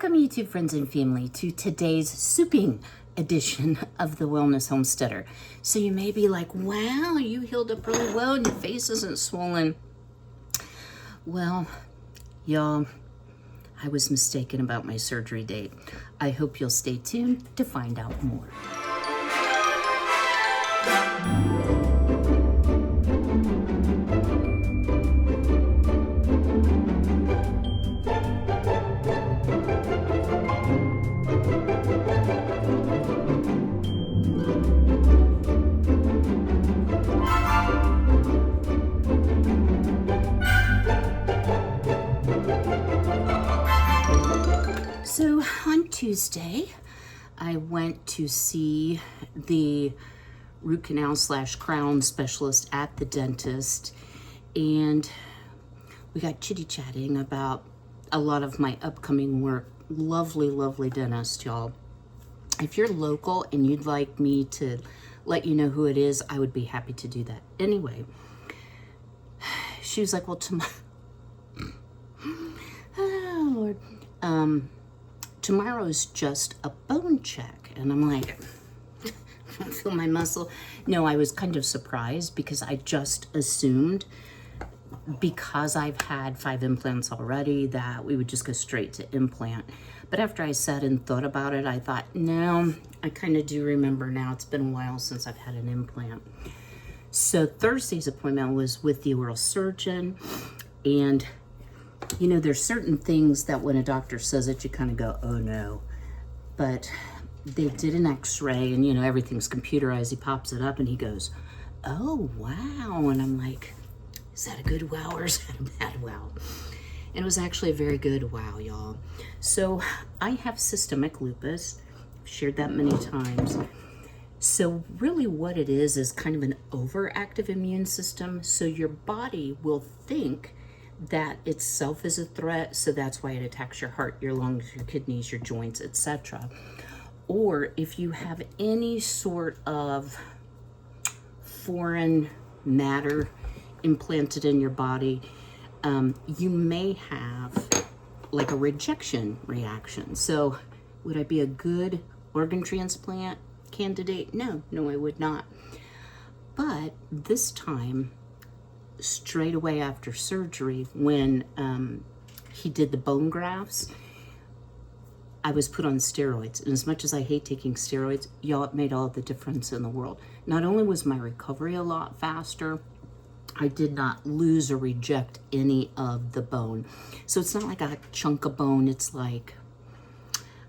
Welcome, YouTube friends and family, to today's souping edition of the Wellness Homesteader. So you may be like, wow, you healed up really well and your face isn't swollen. Well, y'all, I was mistaken about my surgery date. I hope you'll stay tuned to find out more. So on Tuesday, I went to see the root canal / crown specialist at the dentist, and we got chitty-chatting about a lot of my upcoming work. Lovely, lovely dentist, y'all. If you're local and you'd like me to let you know who it is, I would be happy to do that. Anyway, she was like, well, tomorrow, oh Lord, tomorrow's just a bone check. And I'm like, I feel my muscle. No, I was kind of surprised because I just assumed, because I've had 5 implants already, that we would just go straight to implant. But after I sat and thought about it, I thought, no, I kind of do remember now. It's been a while since I've had an implant. So Thursday's appointment was with the oral surgeon, and you know, there's certain things that when a doctor says it, you kind of go, oh no. But they did an x-ray and, you know, everything's computerized. He pops it up and he goes, oh, wow. And I'm like, is that a good wow or is that a bad wow? And it was actually a very good wow, y'all. So I have systemic lupus. I've shared that many times. So really what it is kind of an overactive immune system. So your body will think that itself is a threat, so that's why it attacks your heart, your lungs, your kidneys, your joints, etc. Or if you have any sort of foreign matter implanted in your body, you may have like a rejection reaction. So would I be a good organ transplant candidate? No, I would not. But this time, straight away after surgery, when he did the bone grafts, I was put on steroids. And as much as I hate taking steroids, y'all, it made all the difference in the world. Not only was my recovery a lot faster, I did not lose or reject any of the bone. So it's not like a chunk of bone. It's like,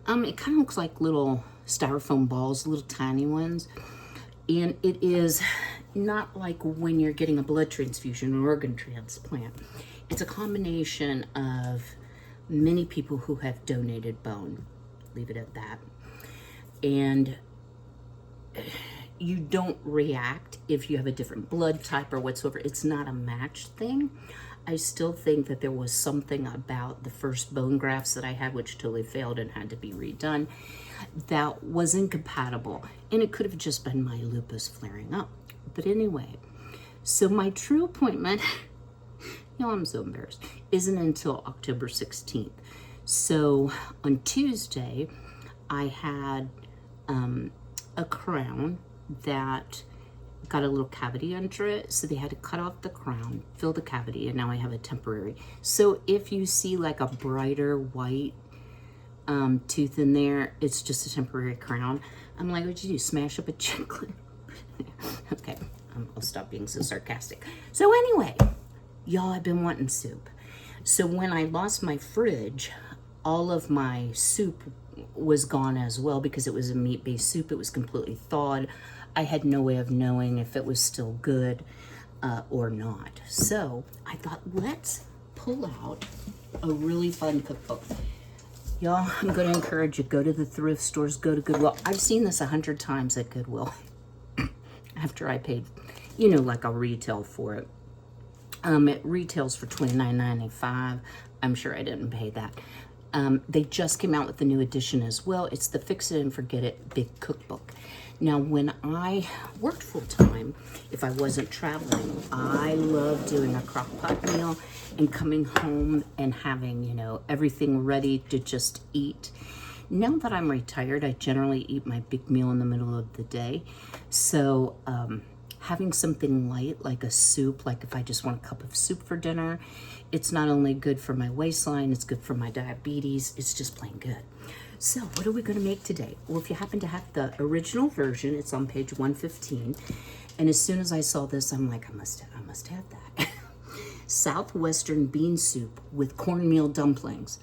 it kind of looks like little styrofoam balls, little tiny ones. And it is not like when you're getting a blood transfusion or organ transplant. It's a combination of many people who have donated bone. Leave it at that. And you don't react if you have a different blood type or whatsoever. It's not a match thing. I still think that there was something about the first bone grafts that I had, which totally failed and had to be redone, that was incompatible. And it could have just been my lupus flaring up. But anyway, so my true appointment, you know, I'm so embarrassed, isn't until October 16th. So on Tuesday, I had a crown that got a little cavity under it. So they had to cut off the crown, fill the cavity, and now I have a temporary. So if you see like a brighter white tooth in there, it's just a temporary crown. I'm like, what'd you do, smash up a chiclet? Okay, I'll stop being so sarcastic. So anyway, y'all, I've been wanting soup. So when I lost my fridge, all of my soup was gone as well because it was a meat-based soup. It was completely thawed. I had no way of knowing if it was still good or not. So I thought, let's pull out a really fun cookbook. Y'all, I'm going to encourage you, go to the thrift stores, go to Goodwill. I've seen this 100 times at Goodwill after I paid, you know, like a retail for it. It retails for $29.95. I'm sure I didn't pay that. They just came out with the new edition as well. It's the Fix It and Forget It Big Cookbook. Now, when I worked full time, if I wasn't traveling, I loved doing a crock pot meal and coming home and having, you know, everything ready to just eat. Now that I'm retired, I generally eat my big meal in the middle of the day. So having something light like a soup, like if I just want a cup of soup for dinner, it's not only good for my waistline, it's good for my diabetes, it's just plain good. So what are we gonna make today? Well, if you happen to have the original version, it's on page 115. And as soon as I saw this, I'm like, I must have that. Southwestern bean soup with cornmeal dumplings.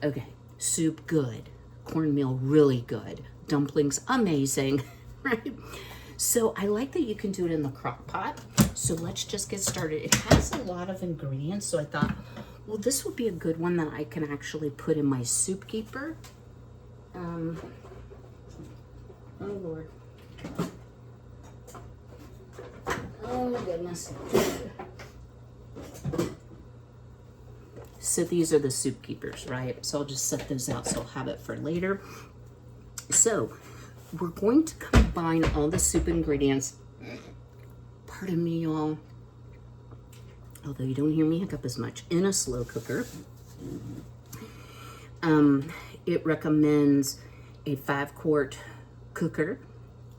Okay, soup good, cornmeal really good, dumplings amazing, right? So I like that you can do it in the crock pot. So let's just get started. It has a lot of ingredients, so I thought, well, this would be a good one that I can actually put in my soup keeper. Oh Lord. Oh goodness. So these are the soup keepers, right? So I'll just set those out so I'll have it for later. So we're going to combine all the soup ingredients. Pardon me, y'all. Although you don't hear me hiccup as much, in a slow cooker. It recommends a 5-quart cooker.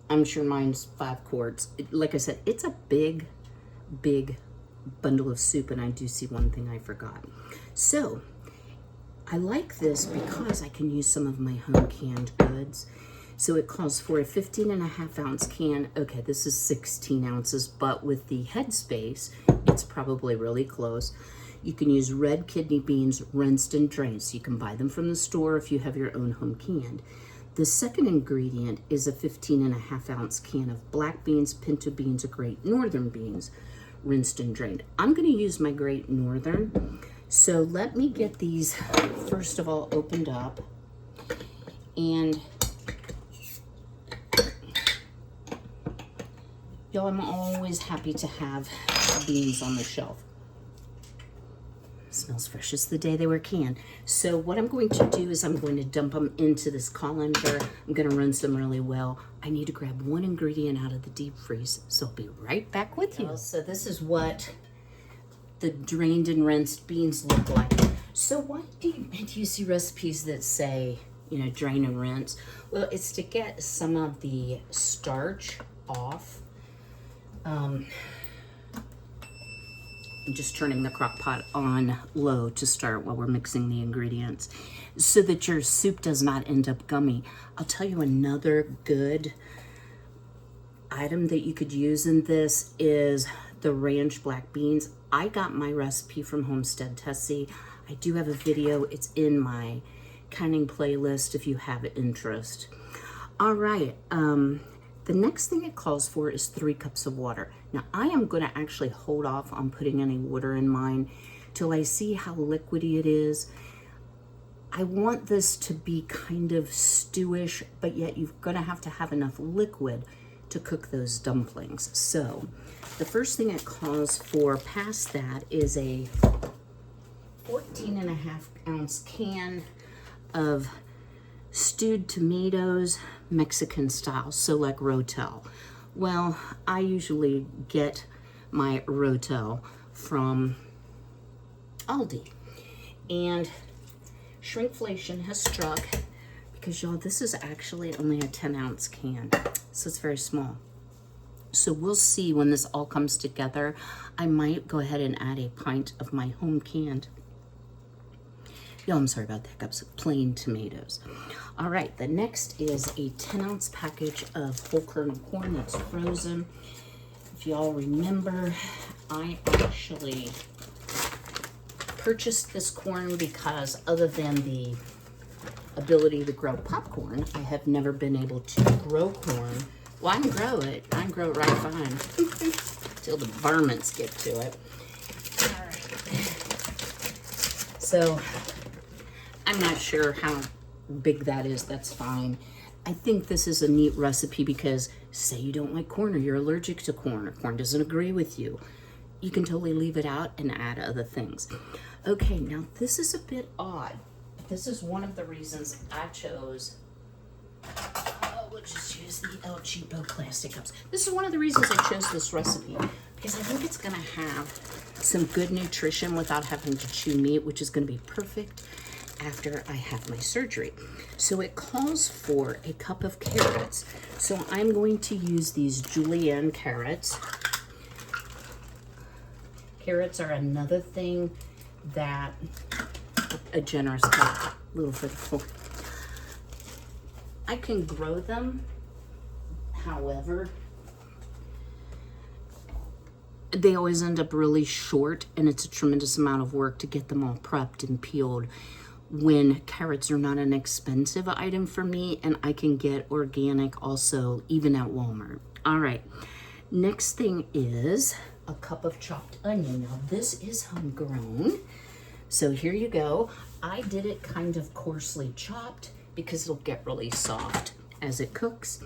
I'm sure mine's 5 quarts. Like I said, it's a big bundle of soup, and I do see one thing I forgot. So I like this because I can use some of my home canned goods. So it calls for a 15.5-ounce can. Okay, this is 16 ounces, but with the headspace, it's probably really close. You can use red kidney beans, rinsed and drained. So you can buy them from the store if you have your own home canned. The second ingredient is a 15.5-ounce can of black beans, pinto beans, or Great Northern beans, rinsed and drained. I'm gonna use my Great Northern. So let me get these, first of all, opened up. And y'all, I'm always happy to have beans on the shelf. Smells fresh as the day they were canned. So what I'm going to do is I'm going to dump them into this colander. I'm going to rinse them really well. I need to grab one ingredient out of the deep freeze, so I'll be right back with you. So this is what the drained and rinsed beans look like. So why do you see recipes that say, you know, drain and rinse? Well, it's to get some of the starch off. I'm just turning the crock pot on low to start while we're mixing the ingredients so that your soup does not end up gummy. I'll tell you another good item that you could use in this is the ranch black beans. I got my recipe from Homestead Tessie. I do have a video. It's in my canning playlist if you have interest. All right. The next thing it calls for is 3 cups of water. Now, I am going to actually hold off on putting any water in mine till I see how liquidy it is. I want this to be kind of stewish, but yet you're going to have enough liquid to cook those dumplings. So the first thing it calls for past that is a 14.5-ounce can of stewed tomatoes, Mexican style, so like Rotel. Well, I usually get my Rotel from Aldi. And shrinkflation has struck because, y'all, this is actually only a 10-ounce can, so it's very small. So we'll see when this all comes together. I might go ahead and add a pint of my home canned, y'all, I'm sorry about the hiccups, plain tomatoes. All right, the next is a 10-ounce package of whole kernel corn that's frozen. If y'all remember, I actually purchased this corn because other than the ability to grow popcorn, I have never been able to grow corn. Well, I can grow it. I can grow it right fine till the varmints get to it. All right. So I'm not sure how big that is. That's fine. I think this is a neat recipe because say you don't like corn or you're allergic to corn or corn doesn't agree with you. You can totally leave it out and add other things. Okay, now this is a bit odd. this is one of the reasons I chose, we'll just use the El Cheapo plastic cups. This is one of the reasons I chose this recipe, because I think it's gonna have some good nutrition without having to chew meat, which is gonna be perfect after I have my surgery. So it calls for a cup of carrots. So I'm going to use these julienne carrots. Carrots are another thing that a generous cup, a little for the full. I can grow them, however, they always end up really short, and it's a tremendous amount of work to get them all prepped and peeled, when carrots are not an expensive item for me, and I can get organic also even at Walmart. All right, next thing is a cup of chopped onion. Now this is homegrown, so here you go. I did it kind of coarsely chopped because it'll get really soft as it cooks.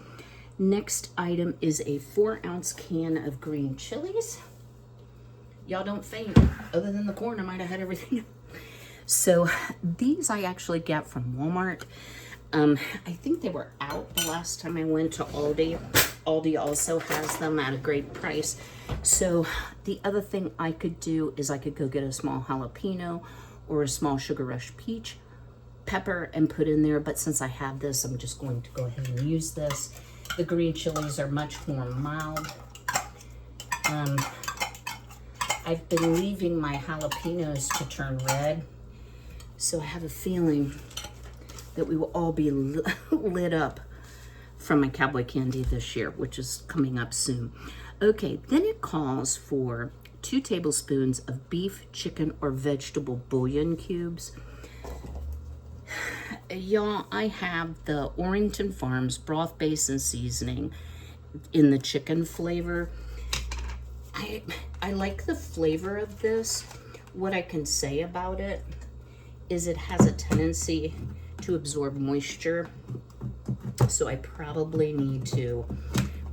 Next item is a 4-ounce can of green chilies. Y'all don't faint. Other than the corn, I might have had everything. So these I actually got from Walmart. I think they were out the last time I went to Aldi. Aldi also has them at a great price. So the other thing I could do is I could go get a small jalapeno or a small sugar rush peach pepper and put in there. But since I have this, I'm just going to go ahead and use this. The green chilies are much more mild. I've been leaving my jalapenos to turn red, so I have a feeling that we will all be lit up from my cowboy candy this year, which is coming up soon. Okay, then it calls for 2 tablespoons of beef, chicken, or vegetable bouillon cubes. Y'all, I have the Orrington Farms broth base and seasoning in the chicken flavor. I like the flavor of this. What I can say about it is it has a tendency to absorb moisture, so I probably need to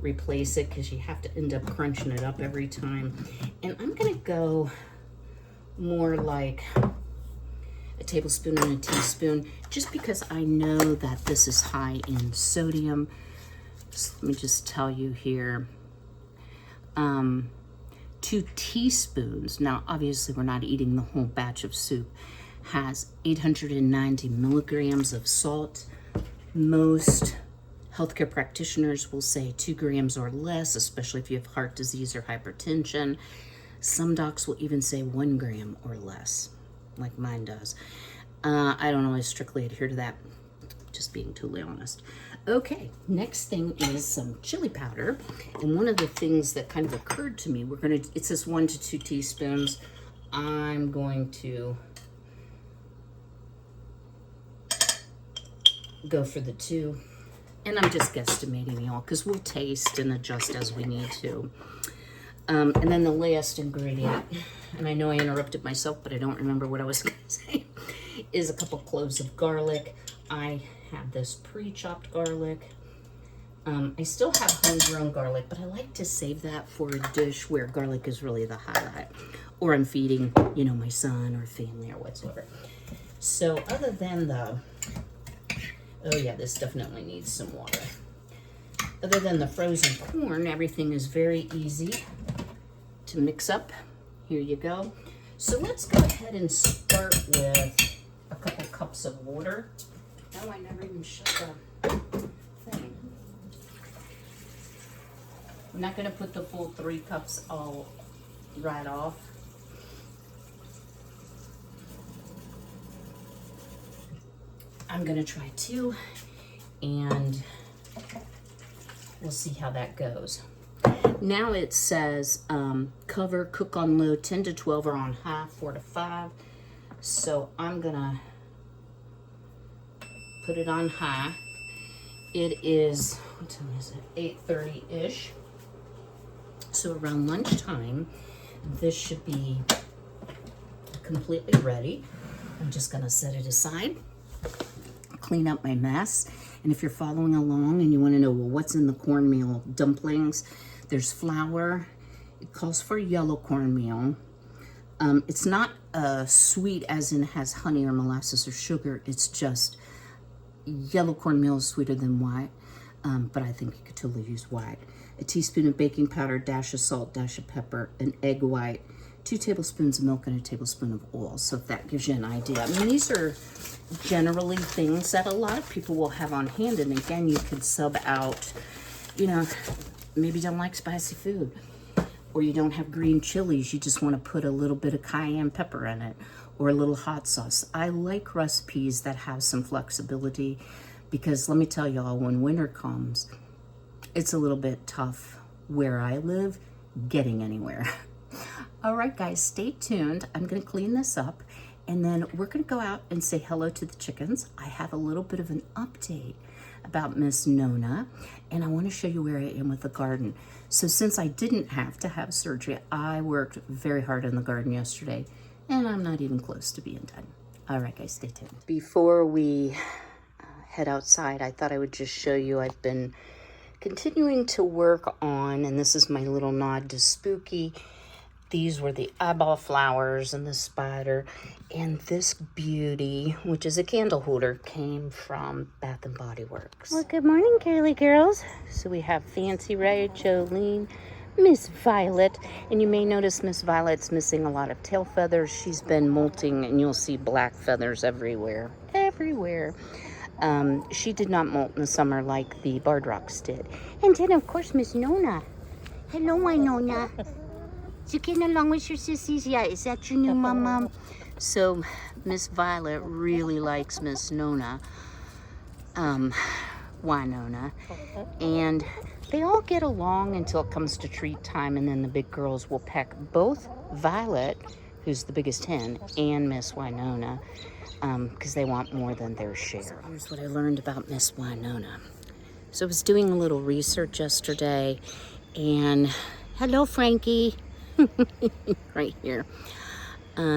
replace it because you have to end up crunching it up every time. And I'm gonna go more like a tablespoon and a teaspoon, just because I know that this is high in sodium. So let me just tell you here, 2 teaspoons, now obviously we're not eating the whole batch of soup, has 890 milligrams of salt. Most healthcare practitioners will say 2 grams or less, especially if you have heart disease or hypertension. Some docs will even say 1 gram or less, like mine does. I don't always strictly adhere to that, just being totally honest. Okay, next thing is some chili powder. And one of the things that kind of occurred to me, it says 1 to 2 teaspoons. I'm going to go for the 2. And I'm just guesstimating, y'all, because we'll taste and adjust as we need to. And then the last ingredient, and I know I interrupted myself, but I don't remember what I was going to say, is a couple cloves of garlic. I have this pre-chopped garlic. I still have homegrown garlic, but I like to save that for a dish where garlic is really the highlight, or I'm feeding, you know, my son or family or whatsoever. So other than the, oh yeah, this definitely needs some water. Other than the frozen corn, everything is very easy to mix up. Here you go. So let's go ahead and start with a couple cups of water. Oh, I never even shut the thing. I'm not going to put the full 3 cups all right off. I'm going to try 2, and we'll see how that goes. Now it says cover, cook on low, 10 to 12, or on high, 4 to 5. So I'm going to put it on high. It is, what time is it? 8:30-ish. So around lunchtime, this should be completely ready. I'm just gonna set it aside, clean up my mess. And if you're following along and you wanna know, well, what's in the cornmeal dumplings, there's flour. It calls for yellow cornmeal. It's not sweet as in has honey or molasses or sugar. It's just yellow cornmeal is sweeter than white, but I think you could totally use white. A teaspoon of baking powder, dash of salt, dash of pepper, an egg white, 2 tablespoons of milk, and a tablespoon of oil. So if that gives you an idea. I mean, these are generally things that a lot of people will have on hand. And again, you could sub out, you know, maybe you don't like spicy food, or you don't have green chilies, you just want to put a little bit of cayenne pepper in it, or a little hot sauce. I like recipes that have some flexibility, because let me tell y'all, when winter comes, it's a little bit tough where I live getting anywhere. All right, guys, stay tuned. I'm going to clean this up, and then we're going to go out and say hello to the chickens. I have a little bit of an update about Miss Nona, and I want to show you where I am with the garden. So since I didn't have to have surgery, I worked very hard in the garden yesterday, and I'm not even close to being done. All right, guys, stay tuned. Before we head outside, I thought I would just show you I've been continuing to work on, and this is my little nod to spooky. These were the eyeball flowers and the spider, and this beauty, which is a candle holder, came from Bath and Body Works. Well, good morning, girly girls. So we have Fancy Ray, Jolene, Miss Violet, and you may notice Miss Violet's missing a lot of tail feathers. She's been molting, and you'll see black feathers everywhere. She did not molt in the summer like the Barred Rocks did. And then, of course, Miss Nona. Hello, my Nona. You getting along with your sissies? Yeah, is that your new mom? So Miss Violet really likes Miss Nona, Winona, and they all get along until it comes to treat time, and then the big girls will peck both Violet, who's the biggest hen, and Miss Winona, because they want more than their share. So here's what I learned about Miss Winona. So I was doing a little research yesterday, and hello, Frankie. Right here.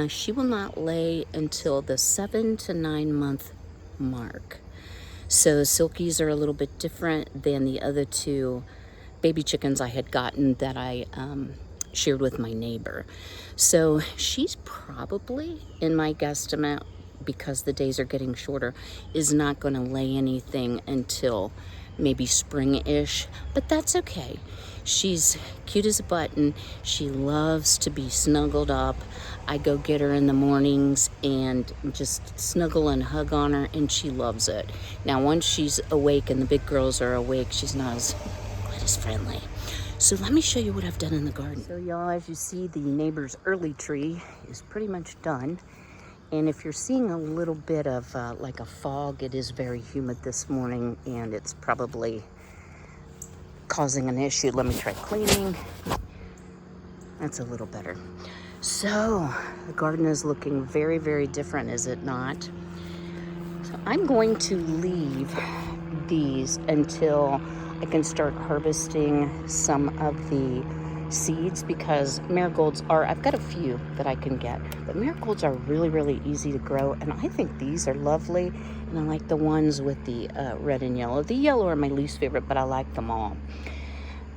She will not lay until the 7 to 9 month mark. So silkies are a little bit different than the other two baby chickens I had gotten that I shared with my neighbor. So she's probably, in my guesstimate, because the days are getting shorter, is not going to lay anything until maybe spring-ish, but that's okay. She's cute as a button. She loves to be snuggled up. I go get her in the mornings and just snuggle and hug on her, and she loves it. Now, once she's awake and the big girls are awake, she's not quite as friendly. So let me show you what I've done in the garden. So y'all, as you see, the neighbor's early tree is pretty much done. And if you're seeing a little bit of like a fog, it is very humid this morning, and it's probably causing an issue. Let me try cleaning. That's a little better. So the garden is looking very, very different, is it not? So I'm going to leave these until I can start harvesting some of the seeds, because marigolds are, I've got a few that I can get, but marigolds are really, really easy to grow, and I think these are lovely, and I like the ones with the red and yellow. The yellow are my least favorite, but I like them all.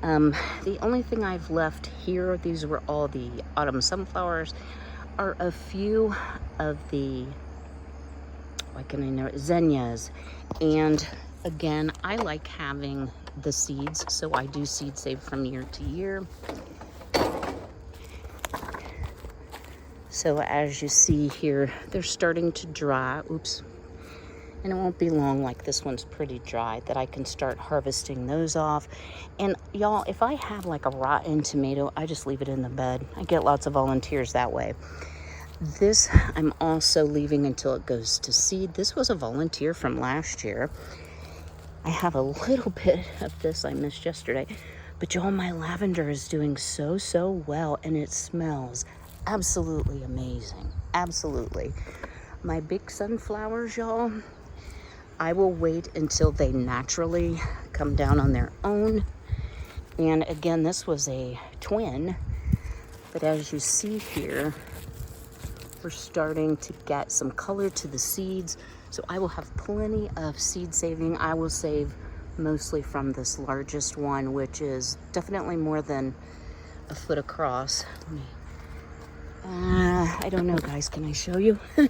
The only thing I've left here, these were all the autumn sunflowers, are a few of the, zinnias, and again, I like having the seeds, so I do seed save from year to year. So as you see here, they're starting to dry. Oops. And it won't be long, like this one's pretty dry, that I can start harvesting those off. And y'all, if I have like a rotten tomato, I just leave it in the bed. I get lots of volunteers that way. This I'm also leaving until it goes to seed. This was a volunteer from last year. I have a little bit of this I missed yesterday, but y'all, my lavender is doing so well, and it smells absolutely amazing. Absolutely. My big sunflowers, y'all, I will wait until they naturally come down on their own. And again, this was a twin, but as you see here, we're starting to get some color to the seeds. So I will have plenty of seed saving. I will save mostly from this largest one, which is definitely more than a foot across. Let me I don't know, guys. Can I show you? If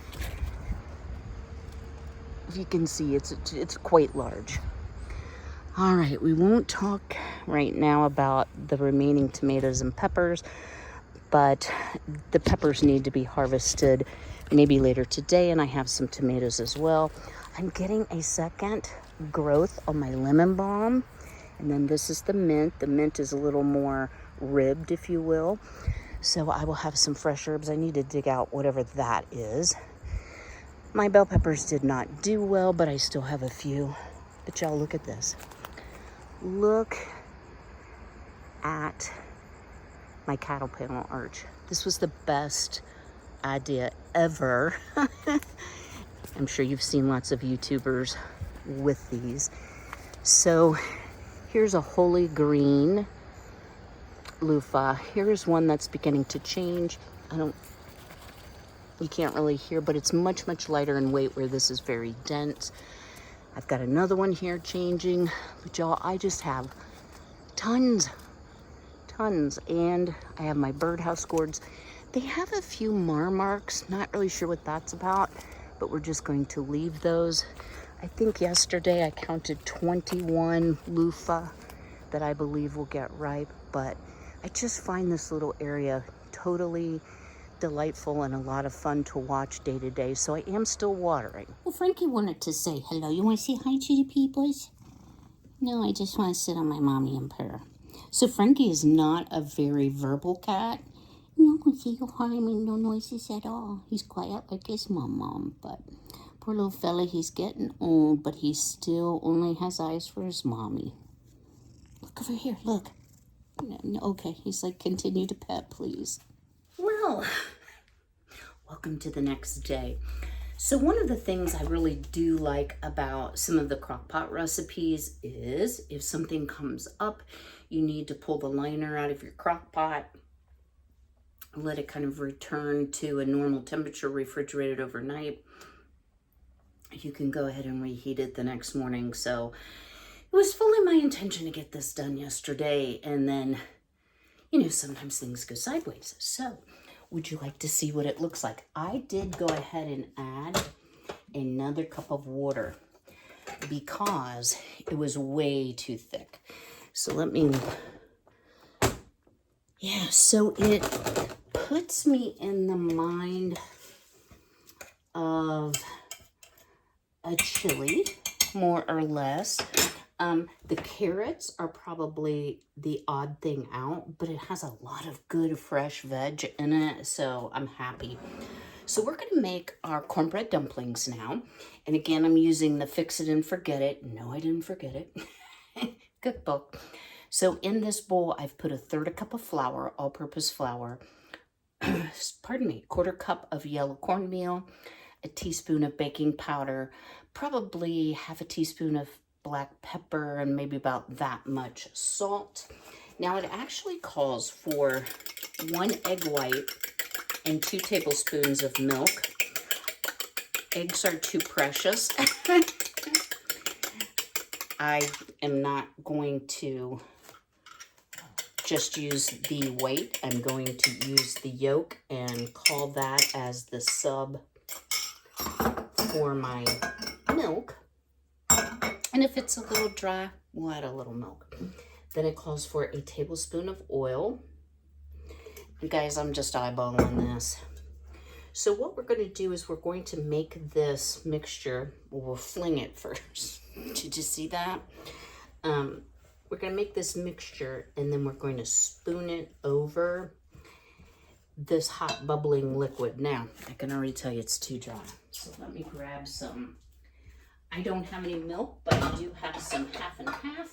you can see, it's quite large. All right, we won't talk right now about the remaining tomatoes and peppers, but the peppers need to be harvested maybe later today, and I have some tomatoes as well. I'm getting a second growth on my lemon balm, and then this is the mint. The mint is a little more ribbed, if you will. So I will have some fresh herbs. I need to dig out whatever that is. My bell peppers did not do well, but I still have a few. But y'all, look at this. Look at my cattle panel arch. This was the best idea ever. I'm sure you've seen lots of YouTubers with these. So here's a holy green loofah. Here's one that's beginning to change. You can't really hear, but it's much, much lighter in weight where this is very dense. I've got another one here changing, but y'all, I just have tons. And I have my birdhouse gourds. They have a few marks, not really sure what that's about, but we're just going to leave those. I think yesterday I counted 21 loofah that I believe will get ripe, but I just find this little area totally delightful and a lot of fun to watch day to day, so I am still watering. Well, Frankie wanted to say hello. You want to say hi to the peoples? No, I just want to sit on my mommy and purr. So Frankie is not a very verbal cat. No, he don't make no noises at all. He's quiet like his mom, but poor little fella, he's getting old, but he still only has eyes for his mommy. Look over here, look. Okay, he's like, continue to pet, please. Well, welcome to the next day. So one of the things I really do like about some of the crock pot recipes is if something comes up, you need to pull the liner out of your crock pot, let it kind of return to a normal temperature, refrigerated overnight. You can go ahead and reheat it the next morning. So it was fully my intention to get this done yesterday, and then, sometimes things go sideways. So would you like to see what it looks like? I did go ahead and add another cup of water because it was way too thick. So so it puts me in the mind of a chili, more or less. The carrots are probably the odd thing out, but it has a lot of good fresh veg in it, so I'm happy. So we're going to make our cornbread dumplings now. And again, I'm using the Fix It and Forget It. No, I didn't forget it. Cookbook. So in this bowl, I've put 1/3 cup of flour, all-purpose flour, pardon me, 1/4 cup of yellow cornmeal, a teaspoon of baking powder, probably 1/2 teaspoon of black pepper, and maybe about that much salt. Now it actually calls for 1 egg white and 2 tablespoons of milk. Eggs are too precious. I am not going to just use the white. I'm going to use the yolk and call that as the sub for my milk. And if it's a little dry, we'll add a little milk. Then it calls for 1 tablespoon of oil. And guys, I'm just eyeballing this. So what we're going to do is we're going to make this mixture. We'll fling it first. Did you see that? We're going to make this mixture, and then we're going to spoon it over this hot bubbling liquid. Now, I can already tell you it's too dry. So let me grab some. I don't have any milk, but I do have some 1/2 and 1/2.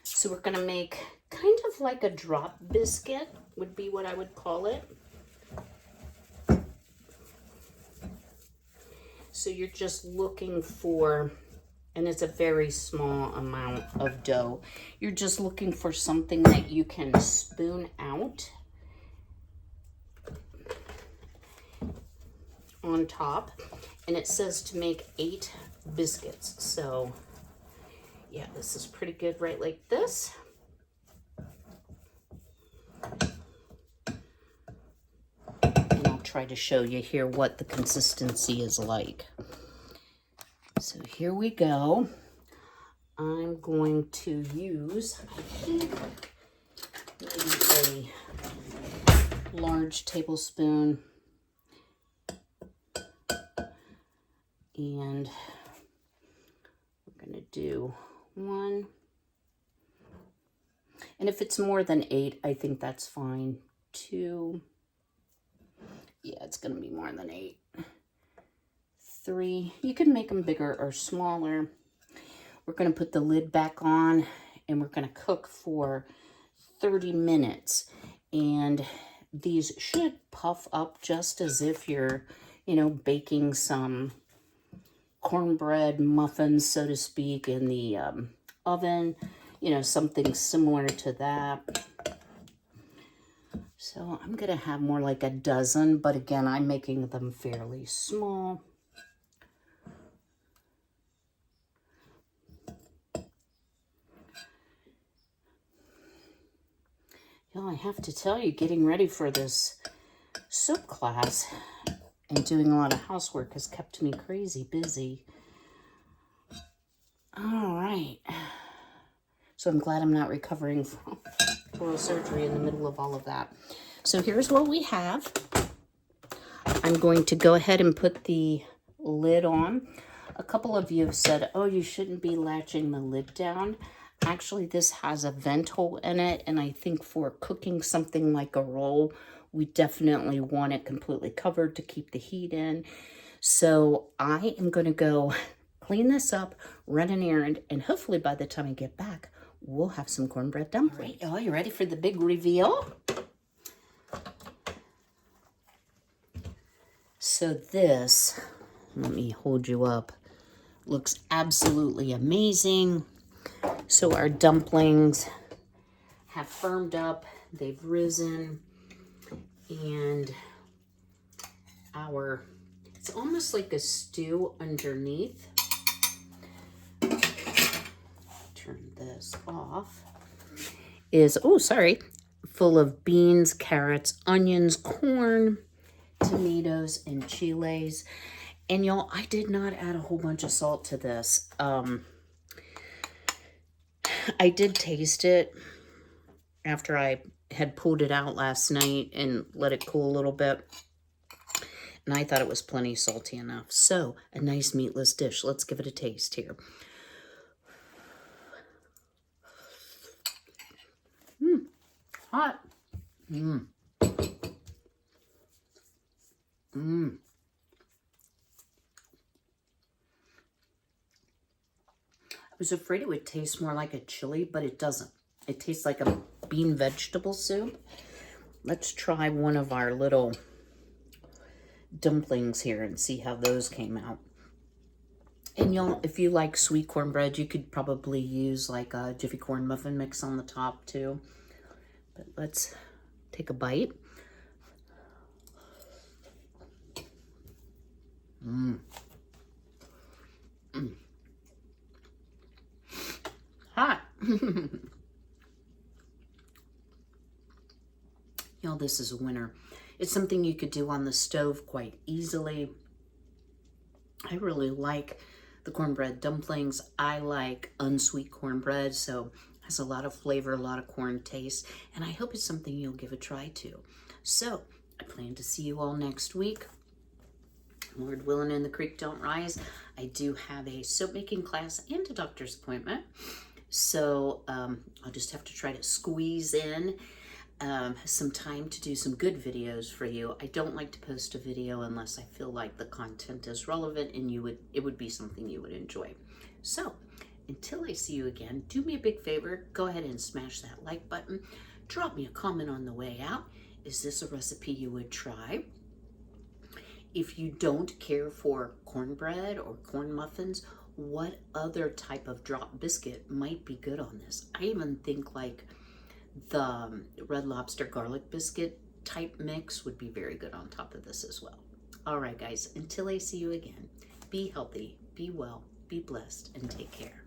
So we're gonna make kind of like a drop biscuit, would be what I would call it. So you're just looking for, and it's a very small amount of dough. You're just looking for something that you can spoon out on top, and it says to make 8 biscuits. So yeah, this is pretty good right like this. try to show you here what the consistency is like. So here we go. I'm going to use, I think, maybe a large tablespoon. And we're going to do 1. And if it's more than 8, I think that's fine. 2. Yeah, it's going to be more than 8. 3. You can make them bigger or smaller. We're going to put the lid back on and we're going to cook for 30 minutes. And these should puff up just as if you're, baking some cornbread muffins, so to speak, in the oven. Something similar to that. So I'm going to have more like a dozen, but again, I'm making them fairly small. I have to tell you, getting ready for this soap class and doing a lot of housework has kept me crazy busy. All right. So I'm glad I'm not recovering from oral surgery in the middle of all of that. So here's what we have. I'm going to go ahead and put the lid on. A couple of you have said, oh, you shouldn't be latching the lid down. Actually, this has a vent hole in it, and I think for cooking something like a roll, we definitely want it completely covered to keep the heat in. So I am going to go clean this up, run an errand, and hopefully by the time I get back, we'll have some cornbread dumplings. All right, you ready for the big reveal? So this, let me hold you up, looks absolutely amazing. So our dumplings have firmed up, they've risen, and it's almost like a stew underneath. Turn this off. Full of beans, carrots, onions, corn, tomatoes, and chiles. And y'all, I did not add a whole bunch of salt to this. I did taste it after I had pulled it out last night and let it cool a little bit. And I thought it was plenty salty enough. So, a nice meatless dish. Let's give it a taste here. Hot. I was afraid it would taste more like a chili, but it doesn't. It tastes like a bean vegetable soup. Let's try one of our little dumplings here and see how those came out. And y'all, if you like sweet cornbread, you could probably use like a Jiffy corn muffin mix on the top too. But let's take a bite. Hot. Y'all, this is a winner. It's something you could do on the stove quite easily. I really like the cornbread dumplings. I like unsweet cornbread, so it has a lot of flavor, a lot of corn taste, and I hope it's something you'll give a try to. So I plan to see you all next week. Lord willing and the creek don't rise. I do have a soap making class and a doctor's appointment. So I'll just have to try to squeeze in some time to do some good videos for you. I don't like to post a video unless I feel like the content is relevant and it would be something you would enjoy. So until I see you again, do me a big favor, go ahead and smash that like button. Drop me a comment on the way out. Is this a recipe you would try? If you don't care for cornbread or corn muffins, what other type of drop biscuit might be good on this? I even think like the Red Lobster garlic biscuit type mix would be very good on top of this as well. All right, guys, until I see you again, be healthy, be well, be blessed, and take care.